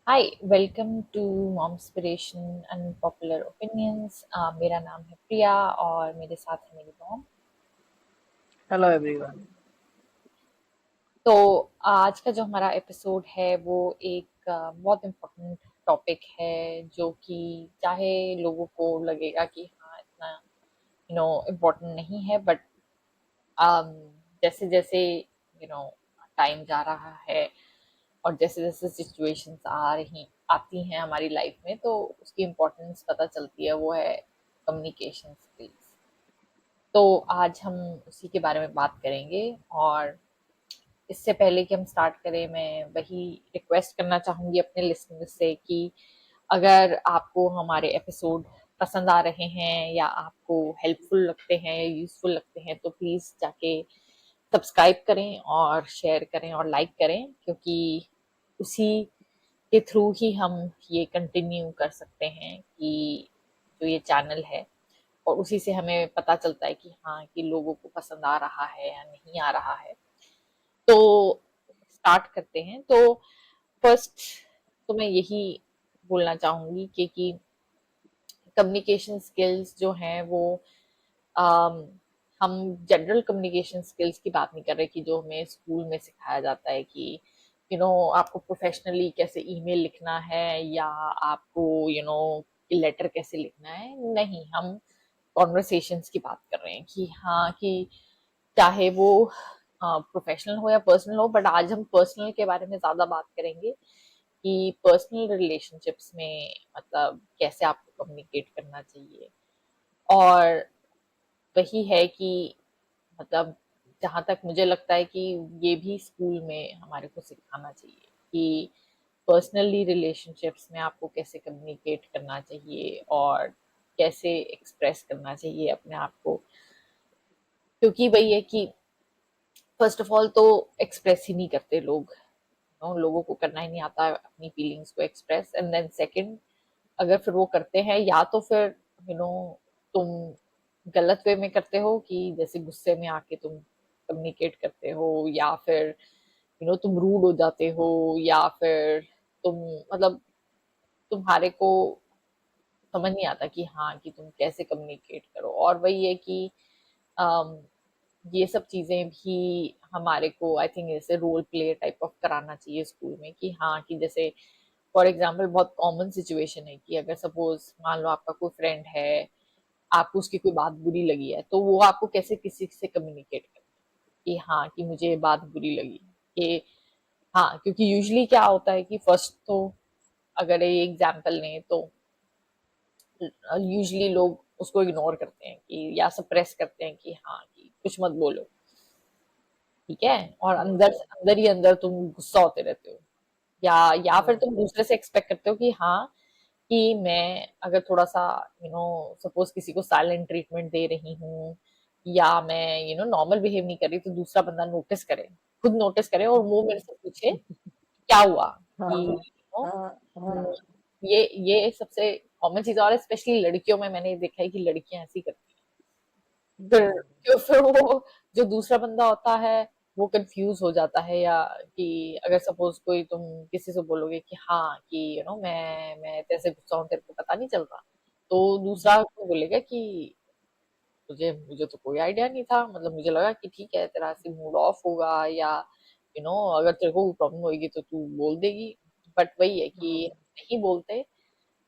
Hi, welcome to Momspiration unpopular opinions. मेरा नाम है प्रिया और मेरे साथ है मेरी मॉम। Hello everyone. तो आज का जो हमारा एपिसोड है वो एक बहुत इम्पोर्टेंट टॉपिक है, जो कि चाहे लोगों को लगेगा कि हाँ इतना इम्पोर्टेंट नहीं है, बट जैसे जैसे टाइम जा रहा है और जैसे जैसे सिचुएशंस आ रही आती हैं हमारी लाइफ में, तो उसकी इम्पोर्टेंस पता चलती है। वो है कम्युनिकेशन स्किल्स। तो आज हम उसी के बारे में बात करेंगे। और इससे पहले कि हम स्टार्ट करें, मैं वही रिक्वेस्ट करना चाहूंगी अपने लिसनर्स से कि अगर आपको हमारे एपिसोड पसंद आ रहे हैं या आपको हेल्पफुल लगते हैं या यूजफुल लगते हैं, तो प्लीज जाके सब्सक्राइब करें और शेयर करें और लाइक करें, क्योंकि उसी के थ्रू ही हम ये कंटिन्यू कर सकते हैं कि जो ये चैनल है, और उसी से हमें पता चलता है कि हाँ कि लोगों को पसंद आ रहा है या नहीं आ रहा है। तो स्टार्ट करते हैं। तो फर्स्ट तो मैं यही बोलना चाहूंगी कि कम्युनिकेशन स्किल्स जो हैं वो अम, हम जनरल कम्युनिकेशन स्किल्स की बात नहीं कर रहे कि जो हमें स्कूल में सिखाया जाता है कि आपको प्रोफेशनली कैसे ईमेल लिखना है या आपको लेटर कैसे लिखना है। नहीं, हम कॉन्वर्सेशंस की बात कर रहे हैं कि हाँ कि चाहे वो प्रोफेशनल हो या पर्सनल हो, बट आज हम पर्सनल के बारे में ज्यादा बात करेंगे कि पर्सनल रिलेशनशिप्स में मतलब कैसे आपको कम्युनिकेट करना चाहिए। और वही है कि मतलब जहां तक मुझे लगता है कि ये भी स्कूल में हमारे को सिखाना चाहिए कि पर्सनली रिलेशनशिप्स में आपको कैसे कम्युनिकेट करना चाहिए और कैसे एक्सप्रेस करना चाहिए अपने आप को। क्योंकि वही है कि फर्स्ट ऑफ ऑल तो एक्सप्रेस ही नहीं करते लोग। लोगों को करना ही नहीं आता अपनी फीलिंग्स को एक्सप्रेस। एंड देन सेकंड, अगर फिर वो करते हैं या तो फिर तुम गलत वे में करते हो कि जैसे गुस्से में आके तुम कम्युनिकेट करते हो, या फिर तुम रूड हो जाते हो, या फिर तुम मतलब तुम्हारे को समझ नहीं आता कि हाँ कि तुम कैसे कम्युनिकेट करो। और वही है कि अम, ये सब चीजें भी हमारे को आई थिंक जैसे रोल प्ले टाइप ऑफ कराना चाहिए स्कूल में कि हाँ कि जैसे फॉर एग्जाम्पल बहुत कॉमन सिचुएशन है कि अगर सपोज मान लो आपका कोई फ्रेंड है, आपको उसकी कोई बात बुरी लगी है, तो वो आपको कैसे किसी से कम्युनिकेट करना है कि हाँ कि मुझे ये बात बुरी लगी। कि हाँ, क्योंकि यूजुअली क्या होता है कि फर्स्ट तो अगर ये एग्जाम्पल लें तो यूजुअली लोग उसको इग्नोर करते हैं कि या सप्रेस करते हैं कि हाँ कि कुछ मत बोलो, ठीक है। और अंदर ही अंदर तुम गुस्सा होते रहते हो, या फिर तुम दूसरे से एक्सपेक्ट करते हो कि हाँ कि मैं अगर थोड़ा सा सपोज किसी को साइलेंट ट्रीटमेंट दे रही हूँ, या मैं नॉर्मल बिहेव नहीं कर रही, तो दूसरा बंदा नोटिस करे, खुद नोटिस करे और वो मेरे से पूछे क्या हुआ। कि हाँ, हाँ, हम्म, हाँ। ये सबसे कॉमन चीज है। और स्पेशली लड़कियों में मैंने देखा है कि लड़कियां ऐसी करती हैं। फिर वो जो दूसरा बंदा होता है वो कंफ्यूज हो जाता है। या कि अगर सपोज कोई तुम किसी से बोलोगे कि हाँ कि मैं कैसे गुस्सा हूँ, तेरे को पता नहीं चल रहा, तो दूसरा को बोलेगा कि मुझे मुझे तो कोई आइडिया नहीं था, मतलब मुझे लगा कि ठीक है तेरा ऐसे मूड ऑफ होगा, या अगर तेरे को प्रॉब्लम होगी तो तू बोल देगी। बट वही है कि नहीं बोलते,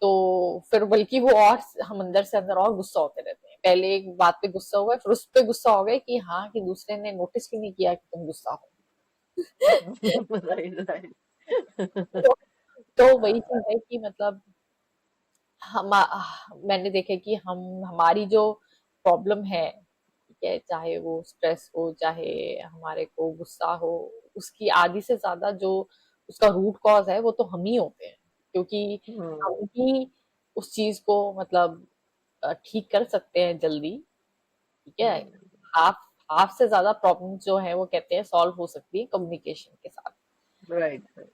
तो फिर बल्कि वो और हम अंदर से अंदर और गुस्सा होते रहते हैं। पहले एक बात पे गुस्सा हुआ, फिर उस पे गुस्सा हो गए कि हाँ कि दूसरे ने नोटिस क्यों नहीं किया कि तुम गुस्सा हो। Right, right. तो, तो वही चीज है कि मतलब हम मैंने देखा कि हम हमारी जो प्रॉब्लम है, ठीक है, चाहे वो स्ट्रेस हो चाहे हमारे को गुस्सा हो, उसकी आधी से ज्यादा जो उसका रूट कॉज है वो तो हम ही होते हैं। क्योंकि हम ही उस चीज को मतलब ठीक कर सकते हैं जल्दी, ठीक है। हाफ हाफ से ज्यादा प्रॉब्लम जो है वो कहते हैं सॉल्व हो सकती है कम्युनिकेशन के साथ, राइट, राइट।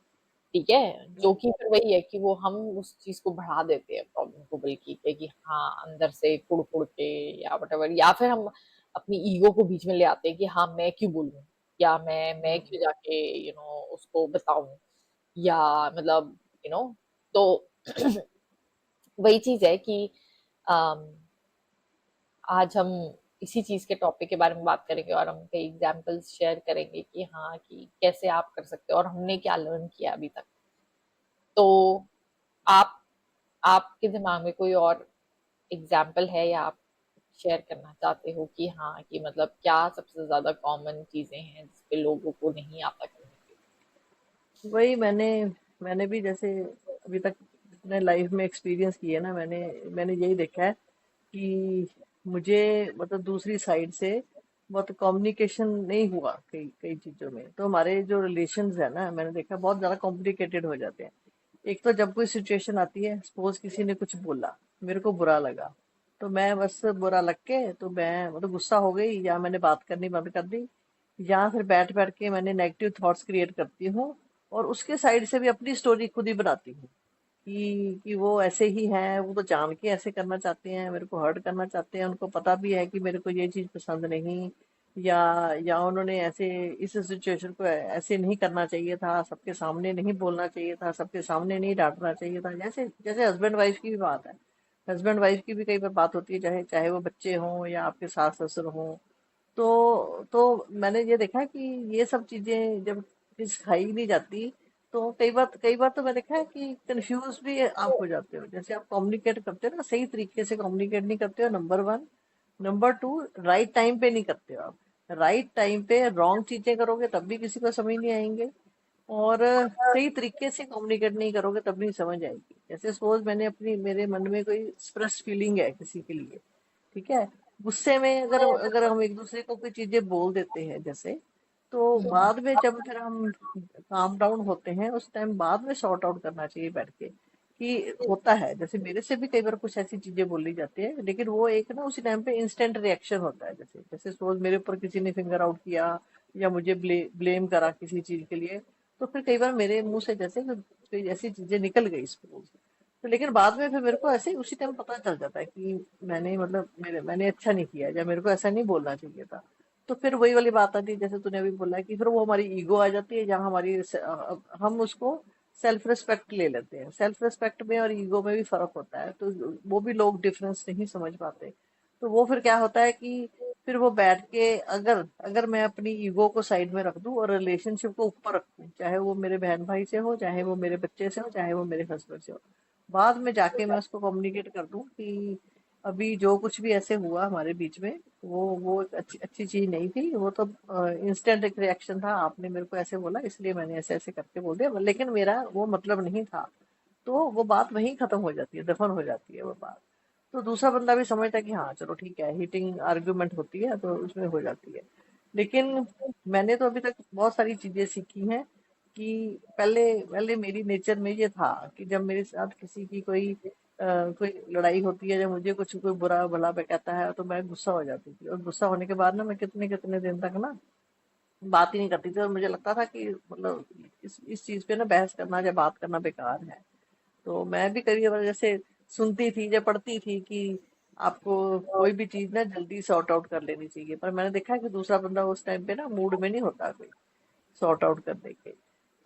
ठीक है। जो कि फिर वही है कि वो हम उस चीज को बढ़ा देते हैं प्रॉब्लम को, बल्कि कि हाँ अंदर से कुड़ कुड़ के या वटेवर, या फिर हम अपनी ईगो को बीच में ले आते हैं कि हाँ मैं क्यों बोलूं, या मैं क्यों जाके उसको बताऊं, या मतलब तो वही चीज है कि अम, आज हम इसी चीज के टॉपिक के बारे में बात करेंगे और हम कई एग्जांपल्स शेयर करेंगे कि हाँ कि कैसे आप कर सकते हो और हमने क्या लर्न किया अभी तक। तो आप आपके दिमाग में कोई और एग्जाम्पल है या आप शेयर करना चाहते हो कि हाँ कि मतलब क्या सबसे ज्यादा कॉमन चीजें हैं जिसपे लोगों को नहीं आता करने के वही मैंने भी जैसे अभी तक अपने लाइफ में एक्सपीरियंस किए ना, मैंने यही देखा है कि मुझे मतलब दूसरी साइड से बहुत कम्युनिकेशन नहीं हुआ कई कई चीजों में। तो हमारे जो रिलेशंस है ना, मैंने देखा बहुत ज्यादा कॉम्प्लिकेटेड हो जाते हैं। एक तो जब कोई सिचुएशन आती है, सपोज किसी ने कुछ बोला, मेरे को बुरा लगा, तो मैं बस बुरा लग के तो मैं मतलब गुस्सा हो गई, या मैंने बात करनी बंद कर दी, या फिर बैठ बैठ के मैंने नेगेटिव थॉट्स क्रिएट करती हूँ और उसके साइड से भी अपनी स्टोरी खुद ही बनाती हूँ कि वो ऐसे ही हैं, वो तो जान के ऐसे करना चाहते हैं, मेरे को हर्ट करना चाहते हैं, उनको पता भी है कि मेरे को ये चीज पसंद नहीं, या उन्होंने ऐसे इस सिचुएशन को ऐसे नहीं करना चाहिए था, सबके सामने नहीं बोलना चाहिए था, सबके सामने नहीं डांटना चाहिए था। जैसे जैसे हस्बैंड वाइफ की भी बात है, हस्बैंड वाइफ की भी कई बार बात होती है, चाहे चाहे वो बच्चे हों या आपके सास ससुर हों। तो मैंने ये देखा कि ये सब चीजें जब सिखाई नहीं जाती, तो कई बार तो मैंने देखा है कि कंफ्यूज भी आप हो जाते हो। जैसे आप कम्युनिकेट करते हो ना, सही तरीके से कम्युनिकेट नहीं करते हो, number one. Number two, right time पे नहीं करते हो आप। राइट टाइम पे रॉन्ग चीजें करोगे तब भी किसी को समझ नहीं आएंगे, और सही तरीके से कम्युनिकेट नहीं करोगे तब नहीं समझ आएगी। जैसे सपोज मैंने अपनी मेरे मन में कोई एक्सप्रेस फीलिंग है किसी के लिए, ठीक है, गुस्से में अगर अगर हम एक दूसरे को कोई चीजें बोल देते हैं जैसे, तो बाद में जब फिर हम काम डाउन होते हैं उस टाइम बाद में सॉर्ट आउट करना चाहिए बैठ के कि होता है। जैसे मेरे से भी कई बार कुछ ऐसी चीजें बोली जाती है, लेकिन वो एक ना उसी टाइम पे इंस्टेंट रिएक्शन होता है। जैसे जैसे सपोज मेरे ऊपर किसी ने फिंगर आउट किया या मुझे ब्लेम करा किसी चीज के लिए, तो फिर कई बार मेरे मुंह से जैसे कोई ऐसी चीजें निकल गई सपोज, तो लेकिन बाद में फिर मेरे को ऐसे ही उसी टाइम पता चल जाता है कि मैंने मतलब मैंने अच्छा नहीं किया, या मेरे को ऐसा नहीं बोलना चाहिए था। तो फिर वही वाली बात आती है, जैसे तूने अभी बोला कि फिर वो हमारी ईगो आ जाती है, जहाँ हम उसको सेल्फ रिस्पेक्ट ले लेते हैं। सेल्फ रिस्पेक्ट में और ईगो में भी फर्क होता है, तो वो भी लोग डिफरेंस नहीं समझ पाते। तो वो फिर क्या होता है कि फिर वो बैठ के अगर अगर मैं अपनी ईगो को साइड में रख दूं और रिलेशनशिप को ऊपर रखूं, चाहे वो मेरे बहन भाई से हो, चाहे वो मेरे बच्चे से हो, चाहे वो मेरे हस्बैंड से हो, बाद में जाके मैं उसको कम्युनिकेट कर दूं कि अभी जो कुछ भी ऐसे हुआ हमारे बीच में, वो एक अच्छी अच्छी चीज नहीं थी, वो तो इंस्टेंट एक रिएक्शन था, आपने मेरे को ऐसे बोला इसलिए मैंने ऐसे ऐसे करके बोल दिया, लेकिन मेरा वो मतलब नहीं था। तो वो बात वहीं खत्म हो जाती है, दफन हो जाती है वो बात। तो दूसरा बंदा भी समझता है कि हाँ चलो ठीक है, हीटिंग आर्ग्यूमेंट होती है तो उसमें हो जाती है। लेकिन मैंने तो अभी तक बहुत सारी चीजें सीखी हैं कि पहले पहले मेरी नेचर में ये था कि जब मेरे साथ किसी की कोई लड़ाई होती है, जब मुझे कुछ कोई बुरा भला पे कहता है, तो मैं गुस्सा हो जाती थी, और गुस्सा होने के बाद ना मैं कितने कितने दिन तक ना बात ही नहीं करती थी, और मुझे लगता था कि मतलब इस चीज पे ना बहस करना या बात करना बेकार है। तो मैं भी कभी कभार जैसे सुनती थी या पढ़ती थी कि आपको कोई भी चीज ना जल्दी सॉर्ट आउट कर लेनी चाहिए, पर मैंने देखा है कि दूसरा बंदा उस टाइम पे ना मूड में नहीं होता कोई सॉर्ट आउट करने के,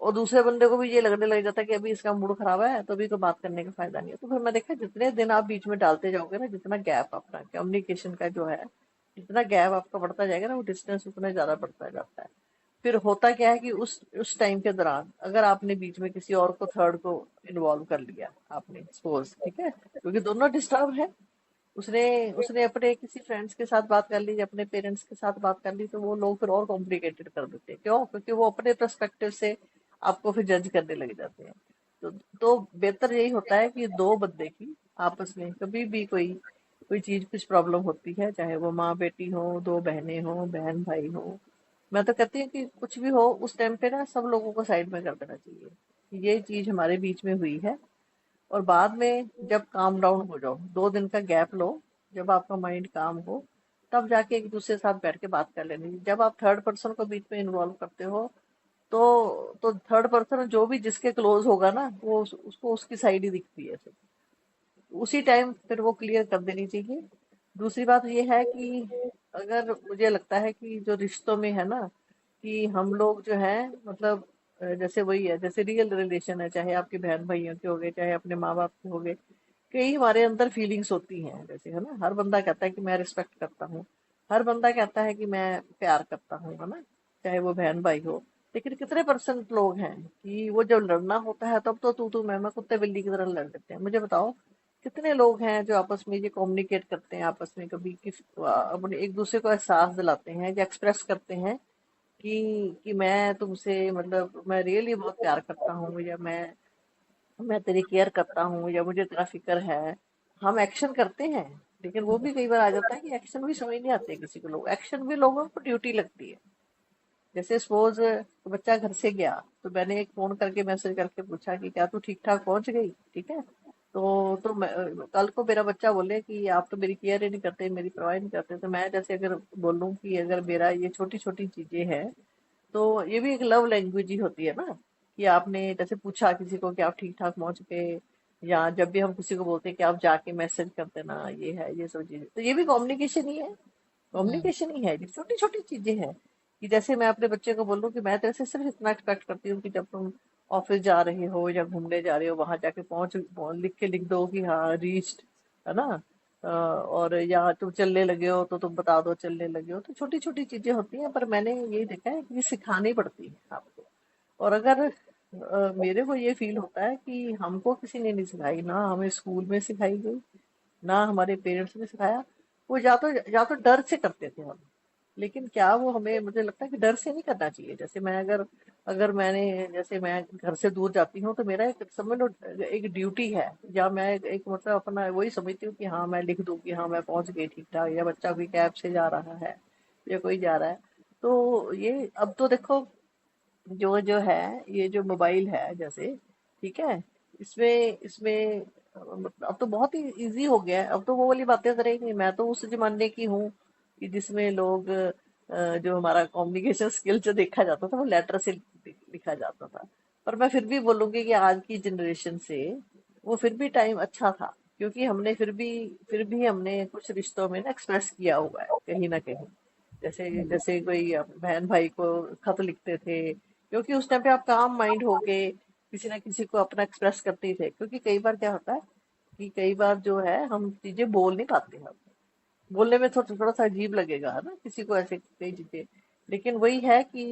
और दूसरे बंदे को भी ये लगने लग जाता है कि अभी इसका मूड खराब है तो अभी तो बात करने का फायदा नहीं है। तो फिर मैं देखा जितने दिन आप बीच में डालते जाओगे ना, जितना गैप अपना कम्युनिकेशन का जो है, जितना गैप आपका बढ़ता जाएगा ना, वो डिस्टेंस उतना ज्यादा बढ़ता जाता है। फिर होता क्या है कि उस टाइम के दौरान अगर आपने बीच में किसी और को थर्ड को इन्वॉल्व कर लिया आपने सपोज, ठीक है, क्योंकि दोनों डिस्टर्ब है, उसने उसने अपने किसी फ्रेंड्स के साथ बात कर ली या अपने पेरेंट्स के साथ बात कर ली, तो वो लोग फिर और कॉम्प्लिकेटेड कर देते हैं। क्यों? क्योंकि वो अपने पर्सपेक्टिव से आपको फिर जज करने लग जाते हैं। तो बेहतर यही होता है कि दो बंदे की आपस में कभी भी कोई कोई चीज कुछ प्रॉब्लम होती है, चाहे वो माँ बेटी हो, दो बहनें हो, बहन भाई हो, मैं तो कहती हूँ कि कुछ भी हो उस टाइम पे ना सब लोगों को साइड में कर देना चाहिए कि ये चीज हमारे बीच में हुई है, और बाद में जब काम डाउन हो जाओ, 2 दिन का गैप लो, जब आपका माइंड काम हो, तब जाके एक दूसरे के साथ बैठ के बात कर लेनी। जब आप थर्ड पर्सन को बीच में इन्वॉल्व करते हो, तो थर्ड पर्सन जो भी जिसके क्लोज होगा ना, वो उसको उसकी साइड ही दिखती है फिर। उसी टाइम फिर वो क्लियर कर देनी चाहिए। दूसरी बात ये है कि अगर मुझे लगता है कि जो रिश्तों में है ना, कि हम लोग जो है मतलब जैसे वही है, जैसे रियल रिलेशन है, चाहे आपके बहन भाइयों के हो गए, चाहे अपने माँ बाप के हो गए, कई हमारे अंदर फीलिंग्स होती हैं, जैसे है ना, हर बंदा कहता है कि मैं रिस्पेक्ट करता हूँ, हर बंदा कहता है कि मैं प्यार करता हूँ, है ना, चाहे वो बहन भाई हो। लेकिन कितने परसेंट लोग हैं कि वो जब लड़ना होता है तब तो तू मैं कुत्ते बिल्ली की तरह लड़ लेते हैं? मुझे बताओ, कितने लोग हैं जो आपस में ये कम्युनिकेट करते हैं, आपस में कभी किस अपने एक दूसरे को एहसास दिलाते हैं या एक्सप्रेस करते हैं कि मैं तुमसे, मतलब मैं रियली बहुत प्यार करता हूँ, या मैं तेरी केयर करता हूँ, या मुझे तेरा फिक्र है। हम एक्शन करते हैं, लेकिन वो भी कई बार आ जाता है कि एक्शन भी समझ नहीं आते किसी को, लोग एक्शन भी लोगों को ड्यूटी लगती है। जैसे सपोज बच्चा घर से गया, तो मैंने एक फोन करके मैसेज करके पूछा कि क्या तू ठीक ठाक पहुंच गई, ठीक है। तो कल को मेरा बच्चा बोले कि आप तो मेरी केयर ही नहीं करते, मेरी परवाह नहीं करते, तो मैं जैसे अगर बोलूँ कि अगर मेरा ये छोटी छोटी चीजें हैं, तो ये भी एक लव लैंग्वेज ही होती है ना, कि आपने जैसे पूछा किसी को कि आप ठीक ठाक पहुंच गए, या जब भी हम किसी को बोलते हैं कि आप जाके मैसेज कर देना, ये है, ये सब चीजें, तो ये भी कम्युनिकेशन ही है, हम्म। कम्युनिकेशन ही है, ये छोटी छोटी चीजें हैं। कि जैसे मैं अपने बच्चे को बोलूँ कि मैं तेरे से सिर्फ इतना एक्सपेक्ट करती हूँ कि जब तुम ऑफिस जा रहे हो या घूमने जा रहे हो, वहां जाके लिख के लिख दो कि हाँ रीच्ड, है ना। और या तुम चलने लगे हो तो तुम बता दो चलने लगे हो, तो छोटी छोटी चीजें होती हैं, पर मैंने यही देखा है कि ये सिखानी पड़ती है आपको। और अगर मेरे को ये फील होता है कि हमको किसी ने नहीं सिखाई, ना हमें स्कूल में सिखाई गई, ना हमारे पेरेंट्स ने सिखाया। वो या तो डर से करते थे हम, लेकिन क्या वो हमें, मुझे लगता है कि डर से नहीं करना चाहिए। जैसे मैं अगर अगर मैंने जैसे मैं घर से दूर जाती हूँ, तो मेरा एक समझ लो एक ड्यूटी है, या मैं एक मतलब अपना वही समझती हूँ कि हाँ मैं लिख दूँ कि हाँ मैं पहुंच गई ठीक ठाक, या बच्चा कोई कैब से जा रहा है या कोई जा रहा है। तो ये अब तो देखो, जो जो है, ये जो मोबाइल है जैसे, ठीक है, इसमें इसमें अब तो बहुत ही इजी हो गया है। अब तो वो वाली बातें करेंगे, मैं तो उस जमाने की हूँ कि जिसमें लोग जो हमारा कम्युनिकेशन स्किल जो देखा जाता था वो लेटर से लिखा जाता था। पर मैं फिर भी बोलूंगी कि आज की जनरेशन से वो फिर भी टाइम अच्छा था, क्योंकि हमने फिर भी हमने कुछ रिश्तों में ना एक्सप्रेस किया हुआ है कहीं ना कहीं। जैसे जैसे कोई बहन भाई को खत लिखते थे, क्योंकि उस टाइम पे आप काम माइंड होके किसी ना किसी को अपना एक्सप्रेस करते ही थे। क्योंकि कई बार क्या होता है कि कई बार जो है हम चीजें बोल नहीं पाते हैं, बोलने में थोड़ा थोड़ा सा अजीब लगेगा, है ना, किसी को ऐसे कई चीजें। लेकिन वही है कि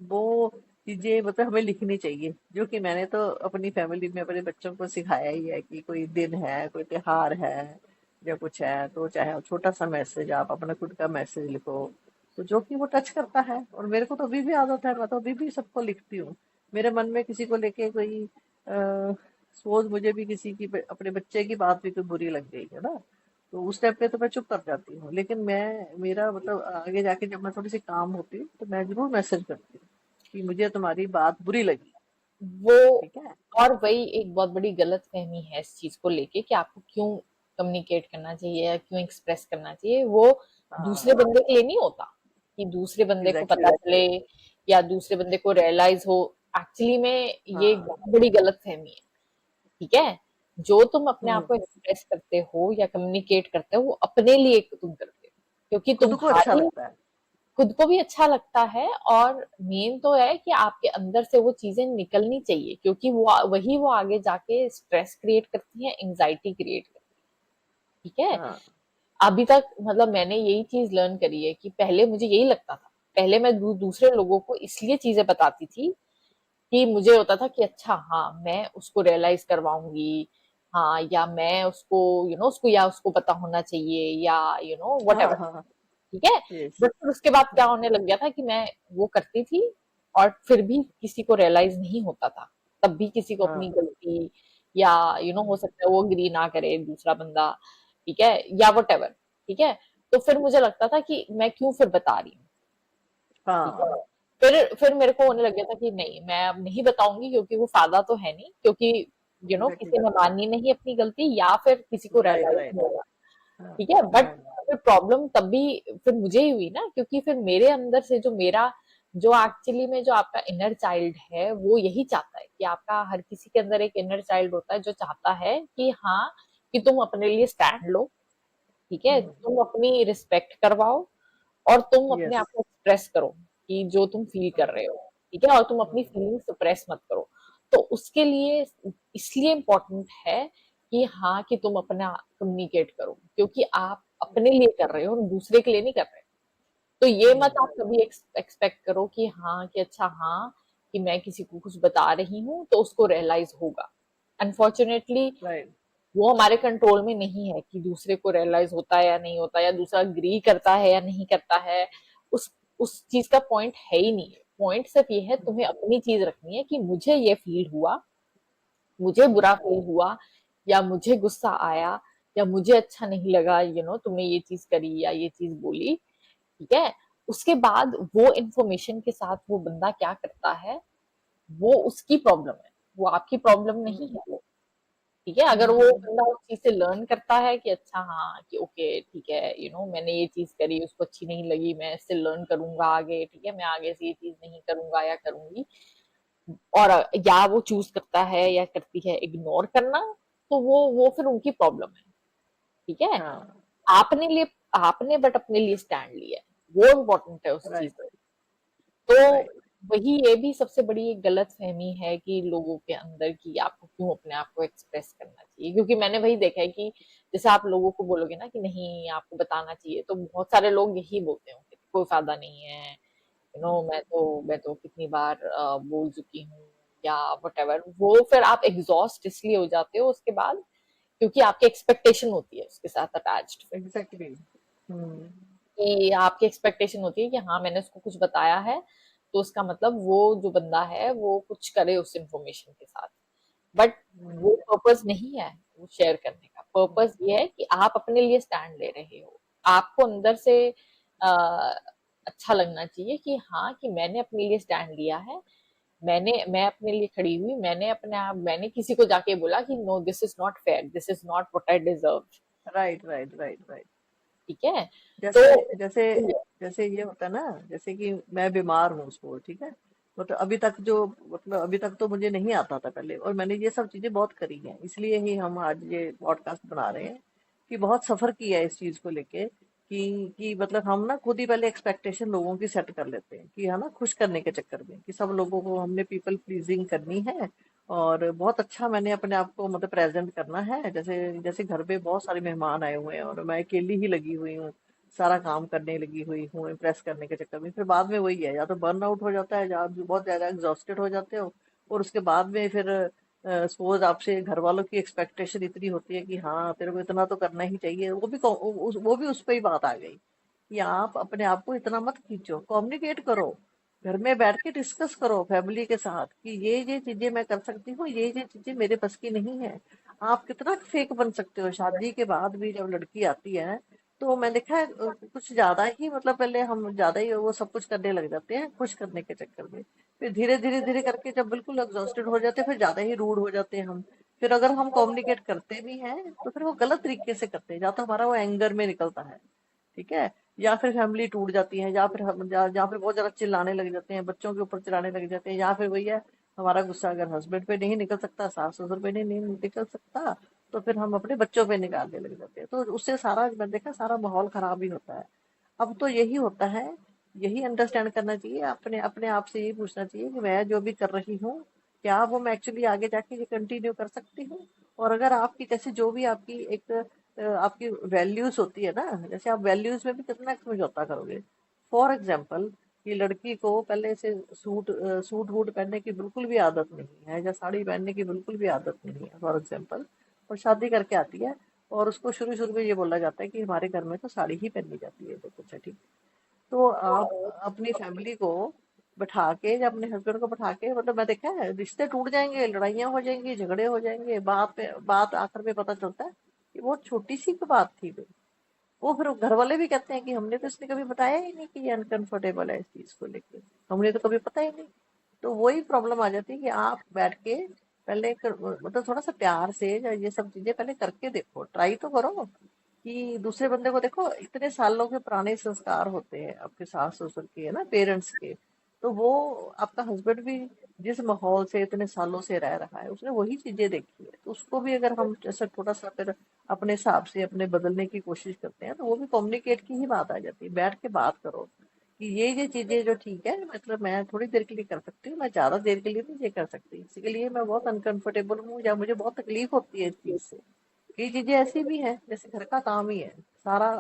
वो चीजें मतलब हमें लिखनी चाहिए, जो कि मैंने तो अपनी फैमिली में अपने बच्चों को सिखाया ही है कि कोई दिन है, कोई त्योहार है या कुछ है, तो चाहे छोटा सा मैसेज आप अपना खुद का मैसेज लिखो, तो जो कि वो टच करता है। और मेरे को तो अभी भी आदत है, मैं तो अभी भी सबको लिखती हूँ। मेरे मन में किसी को लेके कोई सपोज मुझे भी किसी की अपने बच्चे की बात भी कोई बुरी लग गई है ना, तो उस टाइम पे तो मैं चुप कर जाती हूँ। लेकिन मैं मेरा मतलब आगे जाके जब मैं थोड़ी सी काम होती हूँ, तो मैं जरूर मैसेज करती हूँ कि मुझे तुम्हारी बात बुरी लगी, वो ठीक है। और वही एक बहुत बड़ी गलतफहमी है इस चीज को लेके कि आपको क्यों कम्युनिकेट करना चाहिए या क्यों एक्सप्रेस करना चाहिए। वो दूसरे हाँ, बंदे के लिए नहीं होता कि दूसरे बंदे को एग्जैक्टली। पता चले या दूसरे बंदे को रियलाइज हो। एक्चुअली में ये एक हाँ। बहुत बड़ी गलतफहमी है। ठीक है, जो तुम अपने आप हम्म। को एक्सप्रेस करते हो या कम्युनिकेट करते हो वो अपने लिए तुम करते हो, क्योंकि खुद को अच्छा तुम्हारी लगता है। खुद को भी अच्छा लगता है। और मेन तो है कि आपके अंदर से वो चीजें निकलनी चाहिए, क्योंकि वो आगे जाके स्ट्रेस क्रिएट करती है, एंजाइटी क्रिएट करती है। ठीक है, हाँ। अभी तक मतलब मैंने यही चीज लर्न करी है कि पहले मुझे यही लगता था। पहले मैं दूसरे लोगों को इसलिए चीजें बताती थी कि मुझे होता था कि अच्छा हाँ मैं उसको रियलाइज करवाऊंगी, हाँ या मैं उसको उसको या उसको पता होना चाहिए या वट हाँ। एवर। हाँ। ठीक है, यस। बट फिर उसके बाद क्या होने लग गया था कि मैं वो करती थी और फिर भी किसी को रियलाइज नहीं होता था। तब भी किसी को अपनी हाँ। गलती या हो सकता है वो अग्री ना करे दूसरा बंदा, ठीक है, या वट एवर। ठीक है, तो फिर मुझे लगता था कि मैं क्यों फिर बता रही हूँ। ठीक है, हाँ। फिर मेरे को होने लग गया था कि नहीं मैं अब नहीं बताऊंगी, क्योंकि वो फायदा तो है नहीं, क्योंकि एग्जैक्टली। किसी ने माननी नहीं अपनी गलती या फिर किसी को राइट, रियलाइज राइट। नहीं होगा। हाँ। ठीक है, बट हाँ। फिर प्रॉब्लम तब भी फिर मुझे ही हुई ना, क्योंकि फिर मेरे अंदर से जो एक्चुअली में जो आपका इनर चाइल्ड है वो यही चाहता है कि आपका हर किसी के अंदर एक इनर चाइल्ड होता है जो चाहता है कि हाँ कि तुम अपने लिए स्टैंड लो। ठीक है, तुम अपनी रिस्पेक्ट करवाओ और तुम अपने यस। आप को एक्सप्रेस करो कि जो तुम फील कर रहे हो। ठीक है, और तुम अपनी हम्म, फीलिंग सप्रेस मत करो। तो उसके लिए इसलिए इम्पोर्टेंट है कि हाँ, कि तुम अपना कम्युनिकेट करो, क्योंकि आप अपने लिए कर रहे हो और दूसरे के लिए नहीं कर रहे। तो ये मत हम्म, आप कभी एक्सपेक्ट करो कि हाँ, कि अच्छा हाँ, कि मैं किसी को कुछ बता रही हूँ तो उसको रियलाइज होगा। Unfortunately right. वो हमारे कंट्रोल में नहीं है कि दूसरे को रियलाइज होता है या नहीं होता, या दूसरा अग्री करता है या नहीं करता है। उस उस चीज का पॉइंट है ही नहीं। पॉइंट सिर्फ ये है, तुम्हें अपनी चीज रखनी है कि मुझे ये फील हुआ, मुझे बुरा फील हुआ, या मुझे गुस्सा आया, या मुझे अच्छा नहीं लगा, तुमने ये चीज करी या ये चीज बोली। ठीक है, उसके बाद वो इंफॉर्मेशन के साथ वो बंदा क्या करता है, वो उसकी प्रॉब्लम है, वो आपकी प्रॉब्लम नहीं है वो। ठीक है, अगर वो हम्म, बंदा उस चीज से लर्न करता है कि अच्छा हाँ, कि ओके ठीक है, मैंने ये चीज करी, उसको अच्छी नहीं लगी, मैं इससे लर्न करूंगा आगे, ठीक है, मैं आगे से ये चीज नहीं करूंगा या करूंगी, और या वो चूज करता है या करती है इग्नोर करना, तो वो फिर उनकी प्रॉब्लम है। ठीक है, हाँ, आपने लिए आपने बट अपने लिए स्टैंड लिया है, वो इम्पोर्टेंट है उस चीज राइट, में। तो राइट। वही, ये भी सबसे बड़ी एक गलत फहमी है कि लोगों के अंदर, कि आपको क्यों अपने आप को एक्सप्रेस करना चाहिए, क्योंकि मैंने वही देखा है कि जैसे आप लोगों को बोलोगे ना कि नहीं आपको बताना चाहिए, तो बहुत सारे लोग यही बोलते होंगे कोई फायदा नहीं है, मैं तो कितनी बार बोल चुकी हूँ, या वट वो फिर आप एग्जॉस्ट इसलिए हो जाते हो उसके बाद, क्योंकि आपकी एक्सपेक्टेशन होती है उसके साथ अटैच्ड, एग्जैक्टली। हम्म, कि आपकी एक्सपेक्टेशन होती है कि हाँ, मैंने उसको कुछ बताया है, तो उसका मतलब वो जो बंदा है वो कुछ करे उस इंफॉर्मेशन के साथ। बट हम्म, वो पर्पस नहीं है वो शेयर करने का। पर्पस ये है कि आप अपने लिए स्टैंड ले रहे हो, आपको अंदर से आ, अच्छा लगना चाहिए कि हाँ, कि मैंने अपने लिए स्टैंड लिया है, मैं अपने लिए खड़ी हुई, मैंने किसी को जाके बोला कि no, this is not fair, this is not what I deserve. Right, right, right, right. ठीक है, तो जैसे जैसे जैसे ये होता है ना, जैसे कि मैं बीमार हूँ उसको, ठीक है। मतलब अभी तक जो, मतलब अभी तक तो मुझे नहीं आता था पहले, और मैंने ये सब चीजें बहुत करी हैं, इसलिए ही हम आज ये पॉडकास्ट बना रहे हैं, कि बहुत सफर किया है इस चीज को लेके, कि मतलब हम ना खुद ही पहले एक्सपेक्टेशन लोगों की सेट कर लेते हैं, कि है ना, खुश करने के चक्कर में, कि सब लोगों को हमने पीपल प्लीजिंग करनी है, और बहुत अच्छा मैंने अपने आप को मतलब प्रेजेंट करना है, जैसे जैसे घर पे बहुत सारे मेहमान आए हुए हैं और मैं अकेली ही लगी हुई हूँ, सारा काम करने लगी हुई हूँ इम्प्रेस करने के चक्कर में, फिर बाद में वही है, या तो बर्न आउट हो जाता है, या आप बहुत ज्यादा एग्जॉस्टेड हो जाते हो, और उसके बाद में फिर सपोज आपसे घर वालों की एक्सपेक्टेशन इतनी होती है कि हाँ तेरे को इतना तो करना ही चाहिए, वो भी उस पर ही बात आ गई, कि आप अपने आप को इतना मत खींचो, कम्युनिकेट करो, घर में बैठ के डिस्कस करो फैमिली के साथ, कि ये चीजें मैं कर सकती हूँ, ये चीजें मेरे बस की नहीं है। आप कितना फेक बन सकते हो शादी के बाद भी, जब लड़की आती है तो मैं देखा है कुछ ज्यादा ही, मतलब पहले हम ज्यादा ही वो सब कुछ करने लग जाते हैं खुश करने के चक्कर में, फिर धीरे धीरे धीरे करके जब बिल्कुल एग्जॉस्टेड हो जाते हैं, फिर ज्यादा ही रूड हो जाते हैं हम। फिर अगर हम कम्युनिकेट करते भी हैं तो फिर वो गलत तरीके से करते हैं, या तो हमारा वो एंगर में निकलता है, ठीक है, या फिर फैमिली टूट जाती है, या फिर हम जहाँ पे बहुत ज्यादा चिल्लाने लग जाते हैं, बच्चों के ऊपर चिल्लाने लग जाते हैं, या फिर वही है, हमारा गुस्सा अगर हस्बैंड पे नहीं निकल सकता, सास ससुर पे नहीं निकल सकता, तो फिर हम अपने बच्चों पे निकालने लग जाते हैं, तो उससे सारा, मैं देखा, सारा माहौल खराब ही होता है। अब तो यही होता है, यही अंडरस्टैंड करना चाहिए, अपने अपने आप से यही पूछना चाहिए कि मैं जो भी कर रही हूँ, क्या वो मैं एक्चुअली आगे जाके ये कंटिन्यू कर सकती हूँ। और अगर आपकी जैसे जो भी आपकी एक आपकी वैल्यूज होती है ना, जैसे आप वैल्यूज में भी कितना समझौता करोगे। फॉर एग्जाम्पल, कि लड़की को पहले से सूट वूट पहनने की बिल्कुल भी आदत नहीं है, या साड़ी पहनने की बिल्कुल भी आदत नहीं है, फॉर एग्जाम्पल, और शादी करके आती है, और उसको शुरू शुरू में ये बोला जाता है कि हमारे घर में तो साड़ी ही पहनी जाती है, तो कुछ है, ठीक। तो आप अपनी फैमिली को बैठा के, या अपने हस्बैंड को बैठा के, मतलब मैं देखा है रिश्ते टूट जाएंगे, लड़ाइयाँ हो जाएंगी, झगड़े हो जाएंगे, बात आखिर में पता चलता है कि बहुत छोटी सी बात थी कोई। वो फिर घर वाले भी कहते हैं कि हमने तो इसने कभी बताया ही नहीं कि ये अनकंफर्टेबल है इस चीज को लेके, हमने तो कभी पता ही नहीं। तो वही प्रॉब्लम आ जाती है कि आप बैठ के पहले मतलब थोड़ा सा प्यार से, या ये सब चीजें पहले करके देखो, ट्राई तो करो, कि दूसरे बंदे को देखो, इतने सालों के पुराने संस्कार होते हैं आपके सास ससुर के, है ना, पेरेंट्स के, तो वो आपका हस्बैंड भी जिस माहौल से इतने सालों से रह रहा है, उसने वही चीजें देखी है, तो उसको भी अगर हम जैसे थोड़ा सा फिर अपने हिसाब से अपने बदलने की कोशिश करते हैं, तो वो भी कम्युनिकेट की ही बात आ जाती है, बैठ के बात करो, कि ये चीजें जो ठीक है, मतलब मैं थोड़ी देर के लिए कर सकती हूँ, मैं ज्यादा देर के लिए नहीं ये कर सकती, इसके लिए मैं बहुत अनकंफर्टेबल हूँ या मुझे बहुत तकलीफ होती है इस चीज से। कई चीजें ऐसी भी हैं जैसे घर का काम ही है सारा,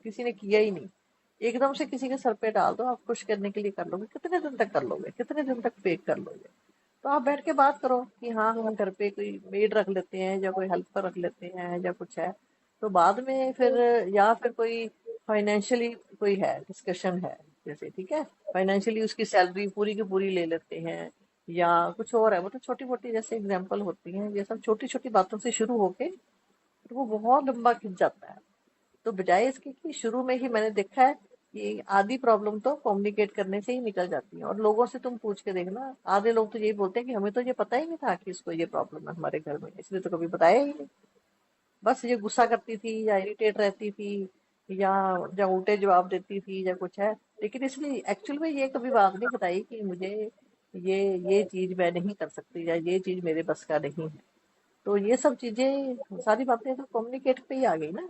किसी ने किया ही नहीं, एकदम से किसी के सर पे डाल दो, आप खुश करने के लिए कर लोगे, कितने दिन तक कर लोगे, कितने दिन तक फेक कर लोगे? तो आप बैठ के बात करो कि हाँ हम घर पे कोई मेड रख लेते हैं या कोई हेल्पर रख लेते हैं या कुछ है, तो बाद में फिर, या फिर कोई फाइनेंशियली कोई है डिस्कशन है, जैसे ठीक है फाइनेंशियली उसकी सैलरी पूरी की पूरी ले लेते हैं या कुछ और है, मतलब छोटी मोटी जैसे एग्जांपल होती हैं, ये सब छोटी छोटी बातों से शुरू होके फिर वो बहुत लंबा खिंच जाता है। तो बजाय इसके कि शुरू में ही, मैंने देखा है कि आधी प्रॉब्लम तो कम्युनिकेट करने से ही निकल जाती है। और लोगों से तुम पूछ के देखना, आधे लोग तो यही बोलते हैं कि हमें तो ये पता ही नहीं था कि इसको ये प्रॉब्लम है हमारे घर में, इसलिए तो कभी बताया ही नहीं, बस ये गुस्सा करती थी या इरिटेट रहती थी या उल्टे जवाब देती थी या कुछ है, लेकिन इसलिए एक्चुअल में ये कभी बात नहीं बताई कि मुझे ये ये चीज मैं नहीं कर सकती या ये चीज मेरे बस का नहीं है। तो ये सब चीजें, सारी बातें तो कम्युनिकेट पे ही आ गई ना,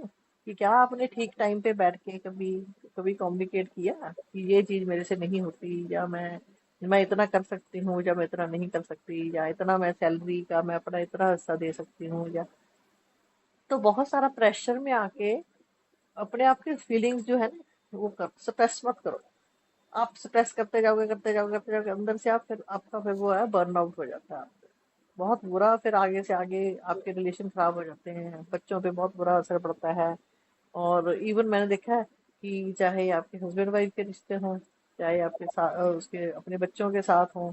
कि क्या आपने ठीक टाइम पे बैठ के कभी कभी कम्युनिकेट किया कि ये चीज मेरे से नहीं होती, या मैं इतना कर सकती हूँ या मैं इतना नहीं कर सकती, या इतना मैं सैलरी का मैं अपना इतना हिस्सा दे सकती हूँ या। तो बहुत सारा प्रेशर में आके अपने आप की फीलिंग्स जो है ना वो कर सप्रेस मत करो। आप सप्रेस करते जाओगे करते जाओगे करते जाओगे, अंदर से आप फिर आपका फिर वो है बर्न आउट हो जाता है, बहुत बुरा, फिर आगे से आगे आपके रिलेशन खराब हो जाते हैं, बच्चों पे बहुत बुरा असर पड़ता है। और इवन मैंने देखा है कि चाहे आपके हस्बैंड वाइफ के रिश्ते हों, चाहे आपके साथ उसके अपने बच्चों के साथ हों,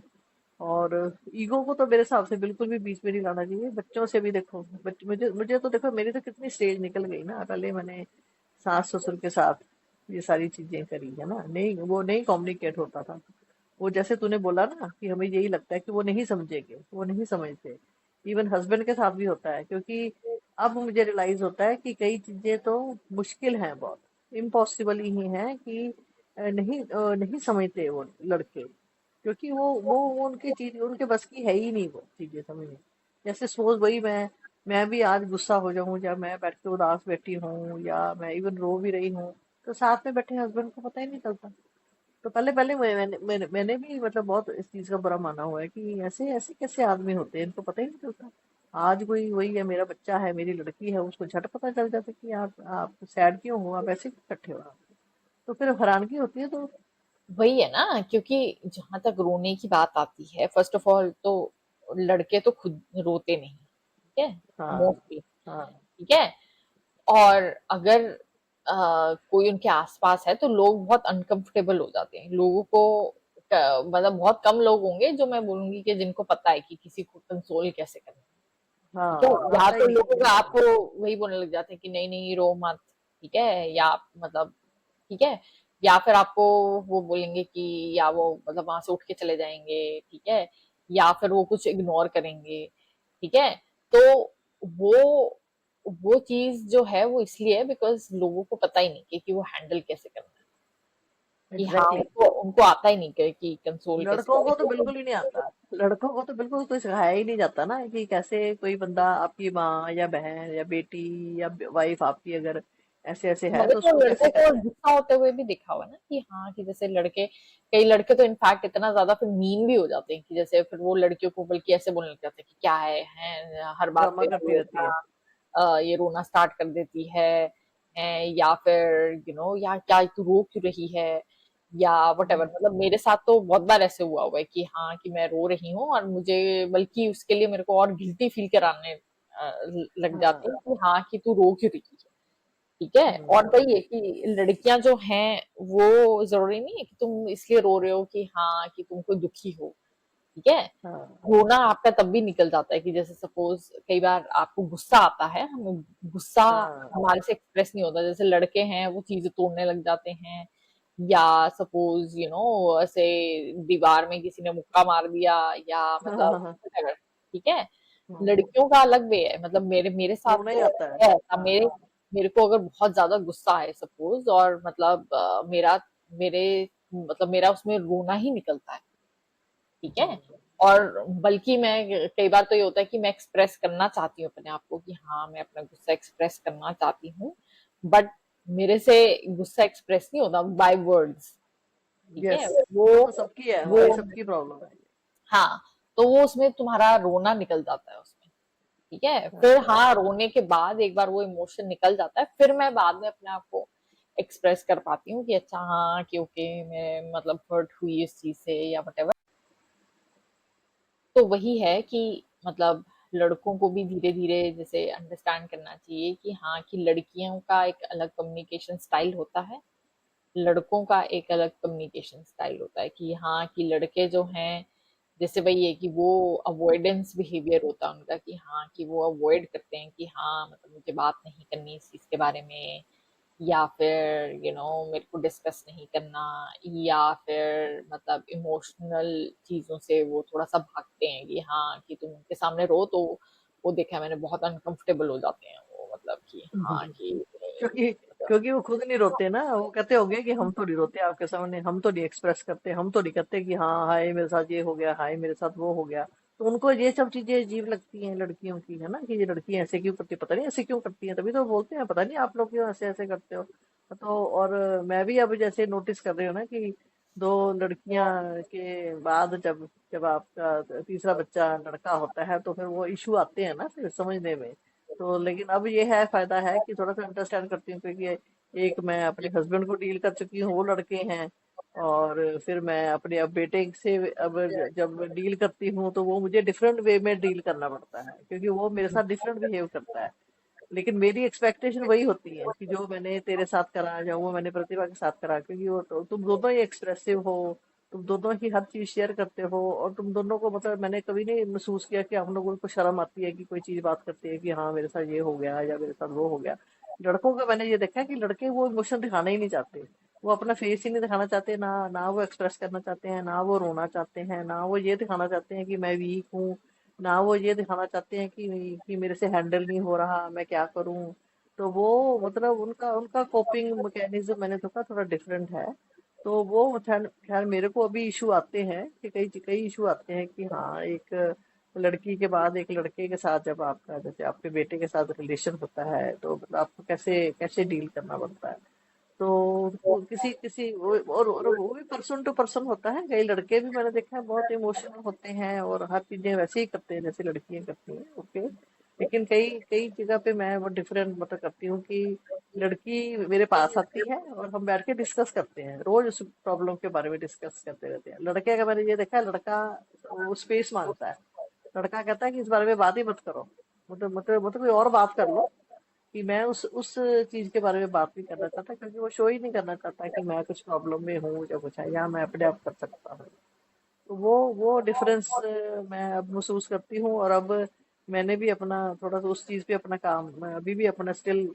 और ईगो को तो मेरे हिसाब से बिल्कुल भी बीच में नहीं लाना चाहिए। बच्चों से भी देखो, मुझे मुझे तो देखो, मेरी तो कितनी स्टेज निकल गई ना, पहले मैंने सास ससुर के साथ ये सारी चीजें करी है ना, नहीं वो नहीं कम्युनिकेट होता था। वो जैसे तूने बोला ना कि हमें यही लगता है कि वो नहीं समझेंगे, वो नहीं समझते। इवन हस्बैंड के साथ भी होता है, क्योंकि अब मुझे रियलाइज होता है कि कई चीजें तो मुश्किल हैं, बहुत इम्पॉसिबल ही हैं कि नहीं समझते वो लड़के, क्योंकि वो उनकी चीज उनके बस की है ही नहीं वो चीजें समझनी। जैसे सपोज वही मैं भी आज गुस्सा हो जाऊं, या मैं बैठ के उदास बैठी हूँ, या मैं इवन रो भी रही हूँ, तो साथ में बैठे हस्बैंड को पता ही नहीं चलता। तो पहले पहले मैंने भी मतलब बहुत इस चीज का बुरा माना हुआ है कि ऐसे ऐसे कैसे आदमी होते हैं, इनको पता ही नहीं चलता। आज कोई वही है, मेरा बच्चा है, मेरी लड़की है, उसको झट पता चल जाता है कि आप सैड क्यों हो, आप ऐसे क्यों इकट्ठे हो आप। तो फिर हैरानगी होती है। तो वही है ना, क्योंकि जहां तक रोने की बात आती है, फर्स्ट ऑफ ऑल तो लड़के तो खुद रोते नहीं, ठीक है, हाँ मोस्टली, हाँ ठीक है। और अगर कोई उनके आसपास है तो लोग बहुत अनकंफर्टेबल हो जाते हैं। लोगों को मतलब बहुत कम लोग होंगे जो मैं बोलूंगी कि जिनको पता है कि किसी को कंसोल कैसे करना है, ठीक है। हाँ, या आता ही तो नहीं लोग बिल्कुल। आपको वही बोलने लग जाते हैं कि नहीं नहीं रो मत, ठीक है, या मतलब, ठीक है, या फिर आपको वो बोलेंगे कि, या वो मतलब वहां से उठ के चले जाएंगे, ठीक है, या फिर वो कुछ इग्नोर करेंगे, ठीक है। तो वो वो चीज जो है वो इसलिए है बिकॉज लोगों को पता ही नहीं कि वो हैंडल कैसे करना है, कि हाँ एग्जैक्टली। उनको उनको आता ही नहीं कि कंसोल कैसे लड़कों को तो करें। बिल्कुल ही नहीं आता, लड़कों को तो बिल्कुल कोई सिखाया ही नहीं जाता ना कि कैसे कोई बंदा, आपकी माँ या बहन या बेटी या वाइफ आपकी अगर ऐसे ऐसे है मगर तो तो उसको कैसे लड़कों को करना है। गुस्सा होते हुए भी देखा हुआ ना कि हाँ, कि जैसे लड़के, कई लड़के तो इनफैक्ट इतना ज्यादा फिर मीन भी हो जाते हैं कि जैसे फिर वो लड़कियों को बल्कि ऐसे बोलने लग जाते हैं कि क्या है हर बात ड्रामा पे करती रहती है। ये रोना स्टार्ट कर देती है, या फिर या क्या तू रो क्यों रही है, या वटेवर। हम्म, मतलब मेरे साथ तो बहुत बार ऐसे हुआ है कि हाँ, कि मैं रो रही हूँ और मुझे बल्कि उसके लिए मेरे को और गिल्टी फील कराने लग जाते हैं हाँ। कि हाँ, कि तू रो क्यों रही है, ठीक है। और हम्म, वही है कि लड़कियां जो हैं वो जरूरी नहीं है कि तुम इसलिए रो रहे हो कि हाँ, कि तुम कोई दुखी हो, ठीक है। हाँ रोना आपका तब भी निकल जाता है कि जैसे सपोज कई बार आपको गुस्सा आता है, हमें गुस्सा हाँ हमारे से एक्सप्रेस नहीं होता, जैसे लड़के हैं वो चीजें तोड़ने लग जाते हैं, या सपोज ऐसे दीवार में किसी ने मुक्का मार दिया, या हाँ मतलब हाँ, whatever, ठीक है। हाँ, लड़कियों का अलग वे है, मतलब मेरे साथ रोना ही तो आता है। है ऐसा। हाँ मेरे मेरे को अगर बहुत ज्यादा गुस्सा है सपोज, और मतलब मेरे मतलब मेरा उसमें रोना ही निकलता है, ठीक है। हम्म, और बल्कि मैं कई बार तो ये होता है कि मैं एक्सप्रेस करना चाहती हूँ अपने आप को कि हाँ, मैं अपना गुस्सा एक्सप्रेस करना चाहती हूँ, बट मेरे से गुस्सा एक्सप्रेस नहीं होता बाय वर्ड्स, ठीक यस, है वो तो सबकी है, वो हमारी सबकी प्रॉब्लम है। हाँ, तो वो उसमें तुम्हारा रोना निकल जाता है उसमें, ठीक है। फिर हाँ। हाँ, रोने के बाद एक बार वो इमोशन निकल जाता है, फिर मैं बाद में अपने आप को एक्सप्रेस कर पाती हूँ कि अच्छा हाँ कि ओके मैं मतलब हर्ट हुई इस चीज से या वटेवर। तो वही है कि मतलब लड़कों को भी धीरे धीरे जैसे अंडरस्टैंड करना चाहिए कि हाँ कि लड़कियों का एक अलग कम्युनिकेशन स्टाइल होता है, लड़कों का एक अलग कम्युनिकेशन स्टाइल होता है। कि हाँ कि लड़के जो हैं जैसे वही है कि वो अवॉइडेंस बिहेवियर होता है उनका, कि हाँ कि वो अवॉइड करते हैं कि हाँ मतलब मुझे बात नहीं करनी इस चीज के बारे में, या फिर मेरे को डिस्कस नहीं करना, या फिर मतलब इमोशनल चीजों से वो थोड़ा सा भागते हैं कि हाँ कि तुम उनके सामने रो तो वो देखा है मैंने बहुत अनकंफर्टेबल हो जाते हैं वो, मतलब कि हाँ कि क्योंकि मतलब, क्योंकि वो खुद नहीं रोते ना, वो कहते होंगे कि हम तो नहीं रोते आपके सामने, हम तो नहीं एक्सप्रेस करते, हम तो नहीं कहते कि हाँ हाय मेरे साथ ये हो गया, हाय मेरे साथ वो हो गया। तो उनको ये सब चीजें अजीब लगती हैं लड़कियों की, है ना, कि ये लड़की ऐसे क्यों करती है, पता नहीं ऐसे क्यों करती है, तभी तो बोलते हैं पता नहीं आप लोग क्यों ऐसे ऐसे करते हो। तो और मैं भी अब जैसे नोटिस कर रही हूँ ना कि दो लड़कियां के बाद जब जब आपका तीसरा बच्चा लड़का होता है तो फिर वो इशू आते हैं ना फिर समझने में। तो लेकिन अब ये है, फायदा है कि थोड़ा सा अंडरस्टैंड करती हूँ, क्योंकि एक मैं अपने हस्बैंड को डील कर चुकी हूँ, वो लड़के हैं। और फिर मैं अपने अब बेटे से अब जब डील करती हूँ तो वो मुझे डिफरेंट वे में डील करना पड़ता है, क्योंकि वो मेरे साथ डिफरेंट बिहेव करता है। लेकिन मेरी एक्सपेक्टेशन वही होती है कि जो मैंने तेरे साथ करा या वो मैंने प्रतिभा के साथ करा, क्योंकि वो तो तुम दोनों ही एक्सप्रेसिव हो, तुम दोनों ही हर चीज शेयर करते हो, और तुम दोनों को मतलब मैंने कभी नहीं महसूस किया कि हम लोगों को शर्म आती है कि कोई चीज बात करती है कि हाँ मेरे साथ ये हो गया या मेरे साथ वो हो गया। लड़कों का मैंने ये देखा है कि लड़के वो इमोशन दिखाना ही नहीं चाहते, वो अपना फेस ही नहीं दिखाना चाहते, ना ना वो एक्सप्रेस करना चाहते हैं, ना वो रोना चाहते हैं, ना वो ये दिखाना चाहते हैं कि मैं वीक हूँ, ना वो ये दिखाना चाहते हैं कि मेरे से हैंडल नहीं हो रहा, मैं क्या करूं। तो वो मतलब उनका उनका कोपिंग मैकेनिज्म मैंने देखा थोड़ा डिफरेंट है। तो वो खैर खैर मेरे को अभी इशू आते हैं कि कई कई इशू आते हैं कि हाँ एक लड़की के बाद एक लड़के के साथ जब आपका जैसे आपके बेटे के साथ रिलेशन होता है तो मतलब आपको कैसे कैसे डील करना पड़ता है। तो किसी किसी और वो भी पर्सन टू पर्सन होता है, कई लड़के भी मैंने देखा है बहुत इमोशनल होते हैं और हर चीजें वैसे ही करते हैं जैसे लड़कियां करती हैं, ओके। लेकिन कई कई जगह पे मैं वो डिफरेंट मतलब करती हूँ कि लड़की मेरे पास आती है और हम बैठ के डिस्कस करते हैं, रोज उस प्रॉब्लम के बारे में डिस्कस करते रहते हैं। लड़के का मैंने ये देखा है, लड़का वो स्पेस मांगता है, लड़का कहता है कि इस बारे में बात ही मत करो, मतलब कोई और बात कर लो, कि मैं उस चीज के बारे में बात नहीं करना चाहता, क्योंकि वो शो ही नहीं करना चाहता कि मैं कुछ प्रॉब्लम में हूँ या कुछ है, या मैं अपने आप कर सकता हूँ। तो वो डिफरेंस मैं अब महसूस करती हूँ। और अब मैंने भी अपना थोड़ा सा उस चीज पे अपना काम, मैं अभी भी अपना स्टिल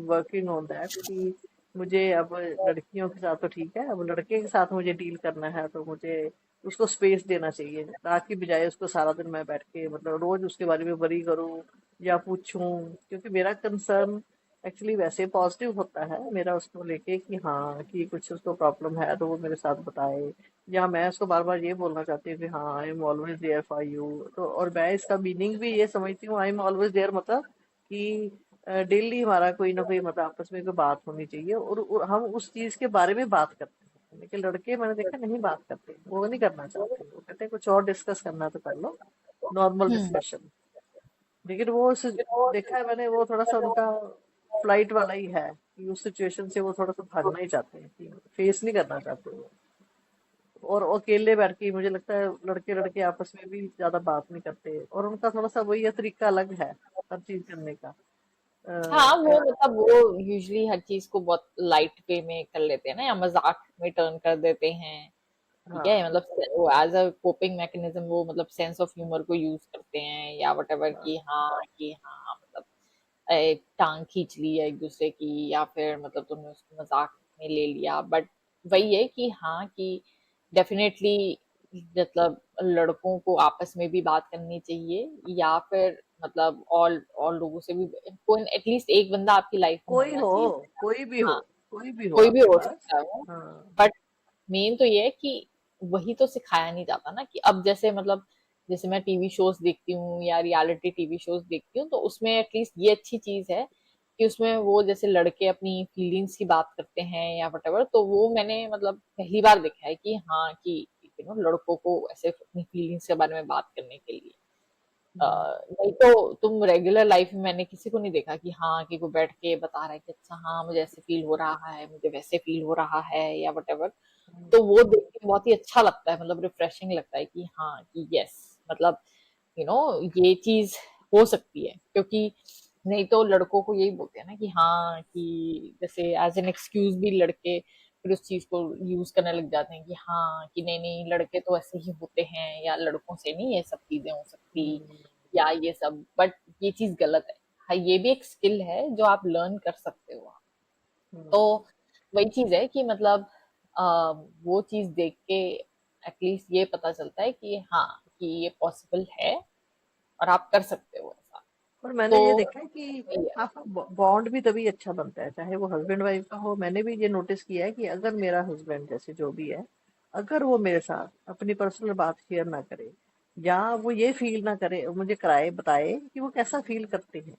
वर्किंग ऑन दैट कि मुझे अब लड़कियों के साथ तो ठीक है, अब लड़के के साथ मुझे डील करना है तो मुझे उसको स्पेस देना चाहिए, ना कि बजाय उसको सारा दिन मैं बैठ के मतलब रोज उसके बारे में वरी करूँ या पूछूं। क्योंकि मेरा कंसर्न एक्चुअली वैसे पॉजिटिव होता है मेरा उसको लेके कि हाँ कि कुछ उसको प्रॉब्लम है तो वो मेरे साथ बताए, या मैं उसको बार बार ये बोलना चाहती हूँ कि हाँ I am always there for you. तो और मैं इसका मीनिंग भी ये समझती हूँ, आई एम ऑलवेज देयर मतलब कि डेली हमारा कोई ना कोई मतलब आपस में कोई बात होनी चाहिए, और हम उस चीज के बारे में बात करते हैं। लेकिन लड़के मैंने देखा नहीं बात करते, वो नहीं करना चाहते, वो कहते हैं कुछ और डिस्कस करना तो कर लो, नॉर्मल हम्म। डिस्कशन। लेकिन देखा है मैंने, वो थोड़ा सा उनका फ्लाइट वाला ही है कि उस सिचुएशन से वो थोड़ा सा भागना ही चाहते हैं, कि फेस नहीं करना चाहते वो। और अकेले बैठ के मुझे लगता है लड़के लड़के आपस में भी ज्यादा बात नहीं करते, और उनका थोड़ा सा वही है, तरीका अलग है हर चीज करने का। हाँ, अ, वो मतलब वो यूजुअली हर चीज को बहुत लाइट वे में कर लेते हैं ना, या मजाक में टर्न कर देते हैं। ठीक है, हाँ मतलब वो एज अ कोपिंग मैकेनिज्म वो मतलब सेंस ऑफ ह्यूमर को यूज करते हैं या वट एवर, कि हाँ मतलब टांग खींच ली है एक दूसरे की, या फिर मतलब तुमने उसको मजाक में ले लिया। बट वही है कि हाँ कि डेफिनेटली मतलब लड़कों को आपस में भी बात करनी चाहिए, या फिर मतलब और लोगों से भी कोई एटलीस्ट एक बंदा आपकी लाइफ में कोई होना हो, चाहिए। कोई भी हो, हाँ, कोई भी हो कोई भी आपके हो पास। सकता है वो। हाँ बट मेन तो ये है कि वही तो सिखाया नहीं जाता ना, कि अब जैसे मतलब जैसे मैं टीवी शोज देखती हूँ या रियलिटी टीवी शोज देखती हूँ, तो उसमें एटलीस्ट ये अच्छी चीज है कि उसमें वो जैसे लड़के अपनी फीलिंग्स की बात करते हैं या वटेवर, तो वो मैंने मतलब पहली बार देखा है कि हाँ, कि लड़कों को ऐसे अपनी फीलिंग्स के बारे में बात करने के लिए। नहीं तो तुम रेगुलर लाइफ में मैंने किसी को नहीं देखा कि हाँ, कि कोई बैठ के बता रहा है कि अच्छा हाँ, मुझे ऐसे फील हो रहा है, मुझे वैसे फील हो रहा है या वटेवर। तो वो देख के बहुत ही अच्छा लगता है, मतलब रिफ्रेशिंग लगता है कि हाँ, कि यस, मतलब ये चीज हो सकती है। क्योंकि नहीं तो लड़कों को यही बोलते हैं ना कि हाँ, कि जैसे एज एन एक्सक्यूज भी लड़के फिर उस चीज को यूज करने लग जाते हैं कि हाँ, कि नहीं नहीं, लड़के तो ऐसे ही होते हैं, या लड़कों से नहीं ये सब चीजें हो सकती, या ये सब। बट ये चीज गलत है। हाँ, ये भी एक स्किल है जो आप लर्न कर सकते हो। तो वही चीज है कि मतलब वो चीज देख के एटलीस्ट ये पता चलता है कि हाँ, कि ये पॉसिबल है और आप कर सकते हो ऐसा। और मैंने तो ये देखा है कि वही है। आपका बॉन्ड भी तभी अच्छा बनता है, चाहे वो हस्बैंड वाइफ का हो। मैंने भी ये नोटिस किया है कि अगर मेरा हस्बैंड जैसे जो भी है, अगर वो मेरे साथ अपनी पर्सनल बात शेयर ना करे, या वो ये फील ना करे, मुझे कराए बताए कि वो कैसा फील करते हैं,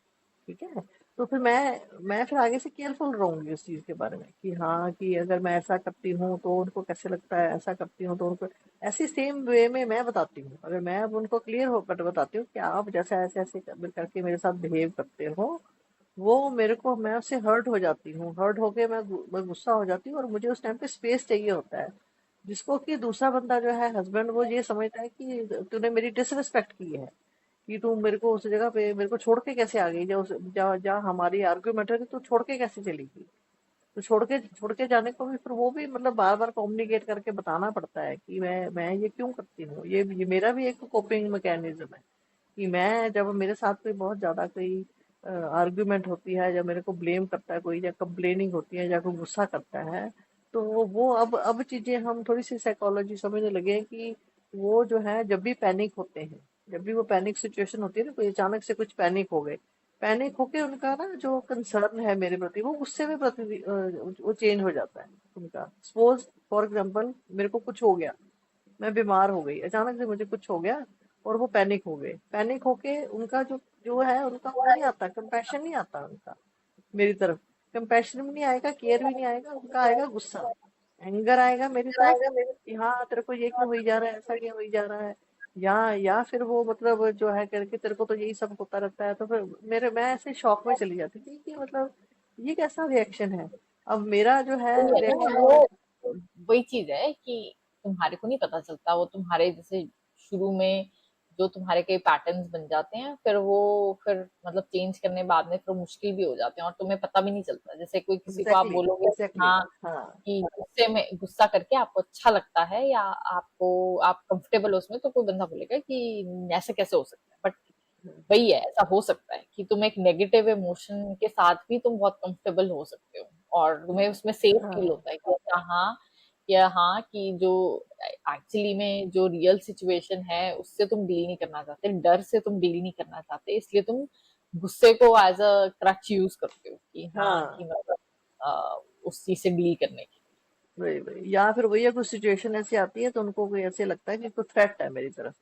ठीक है, तो फिर मैं फिर आगे से केयरफुल रहूंगी उस चीज के बारे में कि हाँ, कि अगर मैं ऐसा करती हूँ तो उनको कैसे लगता है, ऐसा करती हूँ तो उनको ऐसी सेम वे में मैं बताती हूँ। अगर मैं अब उनको क्लियर होकर बताती हूँ कि आप जैसा ऐसे ऐसे करके मेरे साथ बिहेव करते हो, वो मेरे को, मैं उससे हर्ट हो जाती हूँ, हर्ट होके मैं गुस्सा हो जाती हूँ, और मुझे उस टाइम पे स्पेस चाहिए होता है। जिसको कि दूसरा बंदा जो है हस्बैंड, वो ये समझता है कि तूने मेरी डिसरिस्पेक्ट की है, कि तू मेरे को उस जगह पे मेरे को छोड़ के कैसे आ गई, जहाँ जहाँ हमारी आर्ग्यूमेंट है, तो तू छोड़ के कैसे चली गई। तो छोड़ के जाने को भी फिर वो भी मतलब बार बार कम्युनिकेट करके बताना पड़ता है कि मैं ये क्यों करती हूँ। ये मेरा भी एक कोपिंग मैकेनिज्म है कि मैं जब मेरे साथ कोई बहुत ज्यादा कोई आर्ग्यूमेंट होती है, जब मेरे को ब्लेम करता है कोई, या कंप्लेनिंग होती है, या कोई गुस्सा करता है, तो वो अब चीजें हम थोड़ी सी साइकोलॉजी समझने लगे हैं कि वो जो है जब भी पैनिक होते हैं, जब भी वो पैनिक सिचुएशन होती है ना, कोई अचानक से कुछ पैनिक हो गए, पैनिक होके उनका ना जो कंसर्न है मेरे प्रति, वो गुस्से में वो चेंज हो जाता है उनका। सपोज फॉर एग्जाम्पल मेरे को कुछ हो गया, मैं बीमार हो गई, अचानक से मुझे कुछ हो गया, और वो पैनिक हो गए, पैनिक होके उनका जो जो है उनका वो नहीं आता, कंपैशन नहीं आता उनका मेरी तरफ। कंपैशन भी नहीं आएगा, केयर भी नहीं आएगा, उनका आएगा गुस्सा, एंगर आएगा मेरी तरफ कि हाँ, तेरे को ये क्यों हो जा रहा है, ऐसा क्यों हो जा रहा है, या फिर वो मतलब जो है करके तेरे को तो यही सब होता रहता है। तो फिर मैं ऐसे शॉक में चली जाती थी कि मतलब ये कैसा रिएक्शन है। अब मेरा जो है वही है ना, रिएक्शन वो है। वही चीज है कि तुम्हारे को नहीं पता चलता, वो तुम्हारे जैसे शुरू में जो तुम्हारे कई पैटर्न्स बन जाते हैं, फिर वो फिर मतलब चेंज करने बाद में फिर मुश्किल भी हो जाते हैं और तुम्हें पता भी नहीं चलता। जैसे कोई किसी को आप एग्जैक्टली बोलोगे कि एग्जैक्टली। हाँ, हाँ कि गुस्से में गुस्सा करके आपको अच्छा लगता है या आपको आप कंफर्टेबल हो उसमें, तो कोई बंदा बोलेगा कि ऐसे कैसे हो सकता है। बट वही है, ऐसा हो सकता है कि तुम एक नेगेटिव इमोशन के साथ भी तुम बहुत कंफर्टेबल हो सकते हो और तुम्हें उसमें सेफ फील हाँ होता है कि अच्छा हाँ, या हाँ, कि जो एक्चुअली में जो रियल सिचुएशन है उससे तुम डील नहीं करना चाहते, डर से तुम डील नहीं करना चाहते, इसलिए तुम गुस्से को एज अ क्रच यूज करते हो कि हाँ, कि हाँ। मतलब उस चीज से डील करने के वही वही, या फिर वही है, कुछ सिचुएशन ऐसी आती है तो उनको कोई ऐसे लगता है कि कोई थ्रेट है मेरी तरफ,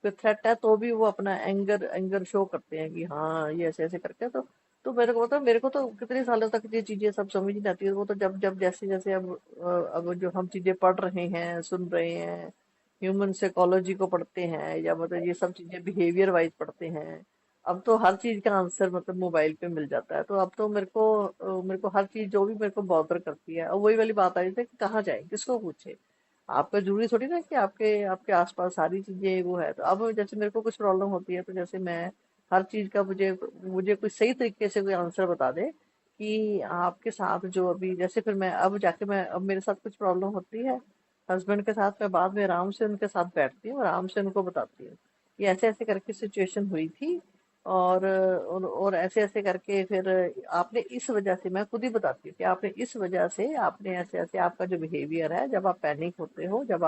कोई थ्रेट है, तो भी वो अपना एंगर एंगर शो करते हैं कि हाँ, ये ऐसे ऐसे करके। तो मेरे को तो कितने सालों तक ये चीजें सब समझ नहीं आती है। वो तो जब जब जैसे जैसे अब जो हम चीजें पढ़ रहे हैं, सुन रहे हैं, ह्यूमन साइकोलॉजी को पढ़ते हैं, या मतलब ये सब चीजें बिहेवियर वाइज पढ़ते हैं, अब तो हर चीज का आंसर मतलब मोबाइल पे मिल जाता है। तो अब तो मेरे को हर चीज जो भी मेरे को बॉदर करती है, अब वही वाली बात आ जाती है कि कहाँ जाए, किसको पूछे। आपका जरूरी थोड़ी ना कि आपके आपके आसपास सारी चीजें वो है। तो अब जैसे मेरे को कुछ प्रॉब्लम होती है, तो जैसे मैं हर चीज का मुझे मुझे कोई सही तरीके से कोई आंसर बता दे कि आपके साथ जो अभी, जैसे फिर मैं अब जाके मैं अब मेरे साथ कुछ प्रॉब्लम होती है हस्बैंड के साथ, मैं बाद में आराम से उनके साथ बैठती हूँ, आराम से उनको बताती हूँ ये ऐसे ऐसे करके सिचुएशन हुई थी, और ऐसे ऐसे करके फिर आपने इस वजह से, मैं खुद ही बताती हूँ कि आपने इस वजह से, आपने ऐसे ऐसे, आपका जो बिहेवियर है, जब आप पैनिक होते हो, जब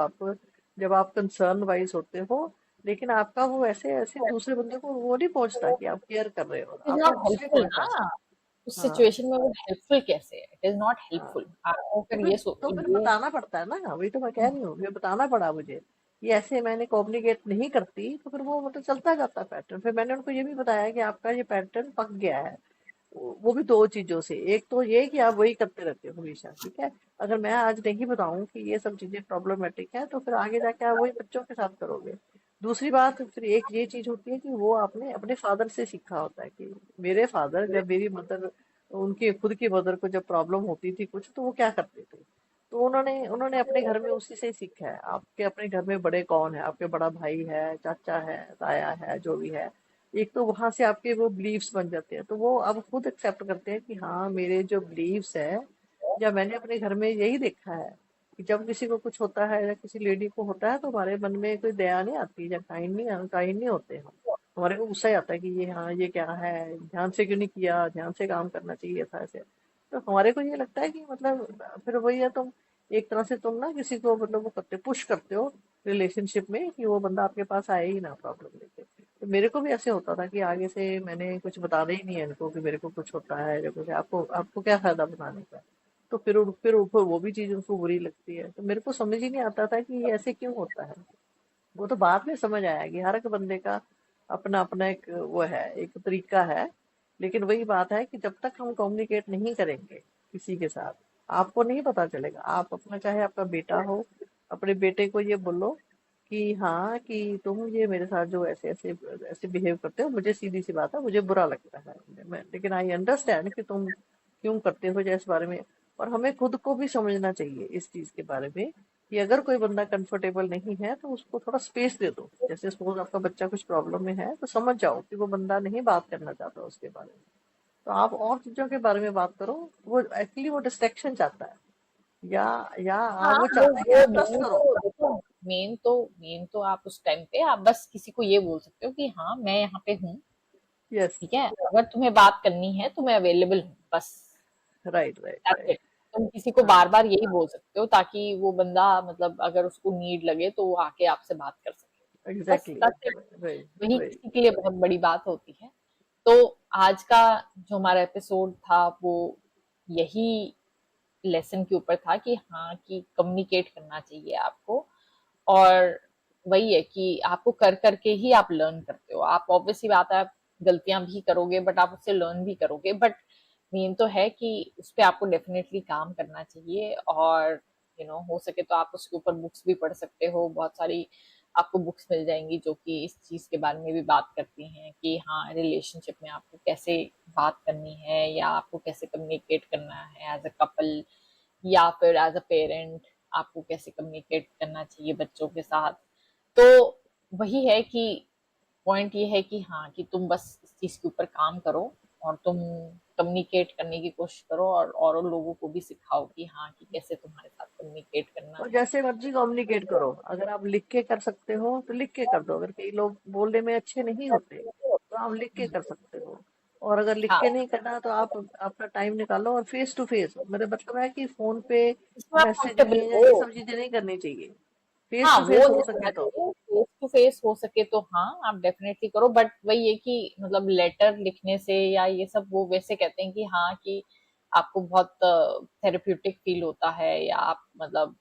आप कंसर्न वाइज होते हो, लेकिन आपका वो ऐसे ऐसे दूसरे बंदे को वो नहीं पहुंचता कि आप केयर कर रहे हो, इज आपका नॉट गुस्सा ही हेल्पफुल पहुंचता है। ना, उस हाँ सिचुएशन में वो हेल्पफुल कैसे है, इट इज नॉट हाँ। हेल्पफुल। आपको तो फिर फिर ये तो फिर ये बताना पड़ता है ना, वही तो मैं कह रही हूँ, ये बताना पड़ा मुझे। ये ऐसे मैंने कम्युनिकेट नहीं करती, तो फिर वो मतलब चलता जाता पैटर्न। फिर मैंने उनको ये भी बताया कि आपका ये पैटर्न पक गया है, वो भी दो चीजों से। एक तो ये कि आप वही करते रहते हो हमेशा, ठीक है। अगर मैं आज नहीं बताऊं कि ये सब चीजें प्रॉब्लमेटिक है, तो फिर आगे जाके आप वही बच्चों के साथ करोगे। दूसरी बात फिर एक ये चीज होती है कि वो आपने अपने फादर से सीखा होता है कि मेरे फादर, जब मेरी मदर, उनकी खुद की मदर को जब प्रॉब्लम होती थी कुछ, तो वो क्या करते थे। तो उन्होंने उन्होंने अपने घर में उसी से ही सीखा है। आपके अपने घर में बड़े कौन है, आपके बड़ा भाई है, चाचा है, ताया है, जो भी है। एक तो वहां से आपके वो बिलीव्स बन जाते हैं, तो वो अब खुद एक्सेप्ट करते हैं कि हाँ, मेरे जो बिलीव्स है, या मैंने अपने घर में यही देखा है कि जब किसी को कुछ होता है या किसी लेडी को होता है, तो हमारे मन में कोई दया नहीं आती, या काइंड नहीं होते हम। हमारे को गुस्सा ही आता है कि ये, हाँ, ये क्या है, ध्यान से क्यों नहीं किया, ध्यान से काम करना चाहिए था ऐसे। तो हमारे को ये लगता है कि मतलब फिर वही है, तुम एक तरह से तुम ना किसी को मतलब वो करते, पुश करते हो रिलेशनशिप में, कि वो बंदा आपके पास आए ही ना प्रॉब्लम लेके। तो मेरे को भी ऐसे होता था कि आगे से मैंने कुछ बताना ही नहीं है इनको कि मेरे को कुछ होता है या कुछ है। आपको आपको क्या फायदा बताने का। तो फिर ऊपर वो भी चीज उनको बुरी लगती है। तो मेरे को समझ ही नहीं आता था कि ये ऐसे क्यों होता है। वो तो बाद में समझ आया कि हर एक बंदे का अपना अपना एक वो है, एक तरीका है। लेकिन वही बात है कि जब तक हम कम्युनिकेट नहीं करेंगे किसी के साथ, आपको नहीं पता चलेगा। आप अपना, चाहे आपका बेटा हो, अपने बेटे को ये बोलो कि हाँ, कि तुम ये मेरे साथ जो ऐसे ऐसे ऐसे बिहेव करते हो, मुझे सीधी सी बात है, मुझे बुरा लगता है। मैं, लेकिन आई अंडरस्टैंड कि तुम क्यों करते हो, जैसे इस बारे में। और हमें खुद को भी समझना चाहिए इस चीज के बारे में कि अगर कोई बंदा कंफर्टेबल नहीं है, तो उसको थोड़ा स्पेस दे दो। जैसे सपोज आपका बच्चा कुछ प्रॉब्लम में है, तो समझ जाओ कि वो बंदा नहीं बात करना चाहता उसके बारे में। तो आप और चीजों के बारे में बात करो। वो एक्चुअली वो डिस्ट्रैक्शन चाहता है, या हाँ, वो वो चाहता है कि वो आप ट्रस्ट करो। मेन तो आप उस टाइम पे आप बस किसी को ये बोल सकते हो कि हाँ, मैं यहाँ पे हूँ, यस। ठीक है? अगर तुम्हें बात करनी है तो मैं अवेलेबल हूँ, बस। Right, right, that's right. It. तुम किसी को हाँ, बार-बार यही बोल सकते हो ताकि वो बंदा मतलब अगर उसको नीड लगे तो वो आके आपसे बात कर सके। बस एग्जैक्टली। That's it. वही, वही वही। किसी के लिए बहुत बड़ी बात होती है। तो आज का जो हमारा एपिसोड था वो यही लेसन के ऊपर था कि हाँ, कि कम्युनिकेट करना चाहिए आपको। और वही है कि आपको कर करके ही आप लर्न करते हो। आप ऑब्वियस सी बात है, आप गलतियां भी करोगे बट आप उससे लर्न भी करोगे। बट मेन तो है कि उस पे आपको डेफिनेटली काम करना चाहिए। और हो सके तो आप उसके ऊपर बुक्स भी पढ़ सकते हो। बहुत सारी आपको बुक्स मिल जाएंगी जो कि इस चीज के बारे में भी बात करती हैं कि हाँ, रिलेशनशिप में आपको कैसे बात करनी है या आपको कैसे कम्युनिकेट करना है एज अ कपल, या फिर एज अ पेरेंट आपको कैसे कम्युनिकेट करना चाहिए बच्चों के साथ। तो वही है कि पॉइंट ये है कि हाँ, कि तुम बस इस चीज के ऊपर काम करो और तुम कम्युनिकेट करने की कोशिश करो और उन लोगों को भी सिखाओ कि हाँ, कि कैसे तुम्हारे साथ कम्युनिकेट करना और है। जैसे मर्जी कम्युनिकेट करो। अगर आप लिख के कर सकते हो तो लिख के कर दो। अगर कई लोग बोलने में अच्छे नहीं होते, तो आप लिख के कर सकते हो। और अगर लिख हाँ, के नहीं करना, तो आप अपना टाइम निकालो और फेस टू फेस, मेरा मतलब है कि फोन पे इसमें आप कंफर्टेबल मैसेजिंग या हो। ये सब चीजें नहीं करनी चाहिए। फेस हाँ, टू वो फेस हो नहीं सके करना तो। चाहिए। फेस टू फेस हो सके तो हाँ, आप डेफिनेटली करो। बट वही है कि मतलब लेटर लिखने से या ये सब वो वैसे कहते हैं कि हाँ, कि आपको बहुत थेरेप्यूटिक फील होता है या आप मतलब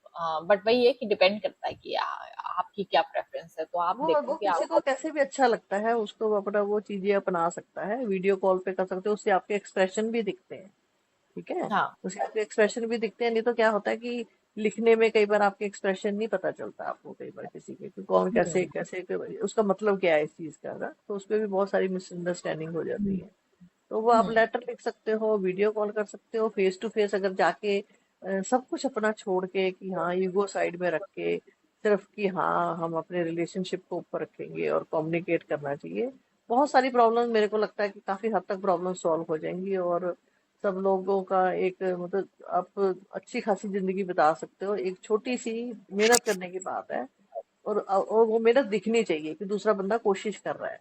बट वही है कि डिपेंड करता है कि आपकी क्या प्रेफरेंस है। तो आप देखो वो कि किसी को आप। कैसे भी अच्छा लगता है, उसको अपना वो चीजें अपना सकता है। वीडियो कॉल पे कर सकते हो, उससे आपके एक्सप्रेशन भी दिखते हैं, ठीक है। हाँ। उसके आपके एक्सप्रेशन भी दिखते हैं। नहीं तो क्या होता है कि लिखने में कई बार आपके एक्सप्रेशन नहीं पता चलता आपको, कई बार किसी के कि कौन कैसे हम्म। कैसे उसका मतलब क्या है इस चीज का ना, तो उसपे भी बहुत सारी मिसअंडरस्टैंडिंग हो जाती हम्म। है। तो वो आप हम्म। लेटर लिख सकते हो, वीडियो कॉल कर सकते हो, फेस टू फेस अगर जाके सब कुछ अपना छोड़ के कि हाँ, ईगो साइड में रख के, सिर्फ कि हाँ, हम अपने रिलेशनशिप को ऊपर रखेंगे और कम्युनिकेट करना चाहिए। बहुत सारी प्रॉब्लम, मेरे को लगता है कि काफी हद तक प्रॉब्लम सॉल्व हो जाएंगी। और सब लोगों का एक मतलब आप अच्छी खासी जिंदगी बिता सकते हो। एक छोटी सी मेहनत करने की बात है। और वो मेहनत दिखनी चाहिए कि दूसरा बंदा कोशिश कर रहा है।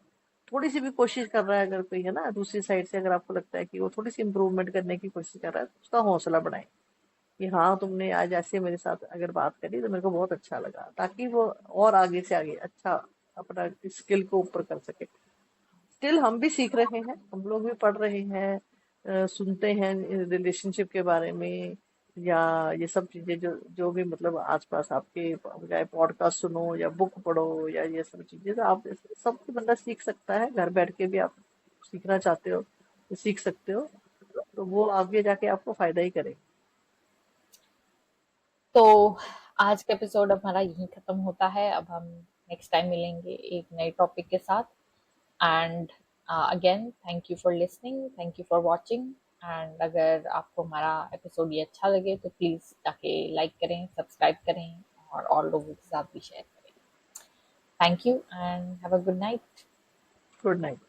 थोड़ी सी भी कोशिश कर रहा है अगर कोई, है ना, दूसरी साइड से अगर आपको लगता है कि वो थोड़ी सी इंप्रूवमेंट करने की कोशिश कर रहा है, तो उसका हौसला बढ़ाएं कि हाँ, तुमने आज ऐसे मेरे साथ अगर बात करी तो मेरे को बहुत अच्छा लगा, ताकि वो और आगे से आगे अच्छा अपना स्किल को ऊपर कर सके। स्टिल हम भी सीख रहे हैं, हम लोग भी पढ़ रहे हैं, सुनते हैं रिलेशनशिप के बारे में, या ये सब चीजें जो जो भी मतलब आसपास आपके, चाहे पॉडकास्ट सुनो या बुक पढ़ो या ये सब चीजें, तो आप सब बंदा सीख सकता है। घर बैठ के भी आप सीखना चाहते हो सीख सकते हो, तो वो आगे जाके आपको फायदा ही करेगा। तो आज का एपिसोड हमारा यहीं खत्म होता है। अब हम नेक्स्ट टाइम मिलेंगे एक नए टॉपिक के साथ। And again thank you for listening, thank you for watching. And अगर आपको हमारा एपिसोड ये अच्छा लगे तो प्लीज़ जाके लाइक करें, सब्सक्राइब करें और लोगों के साथ भी शेयर करें। Thank you and have a good night. Good night.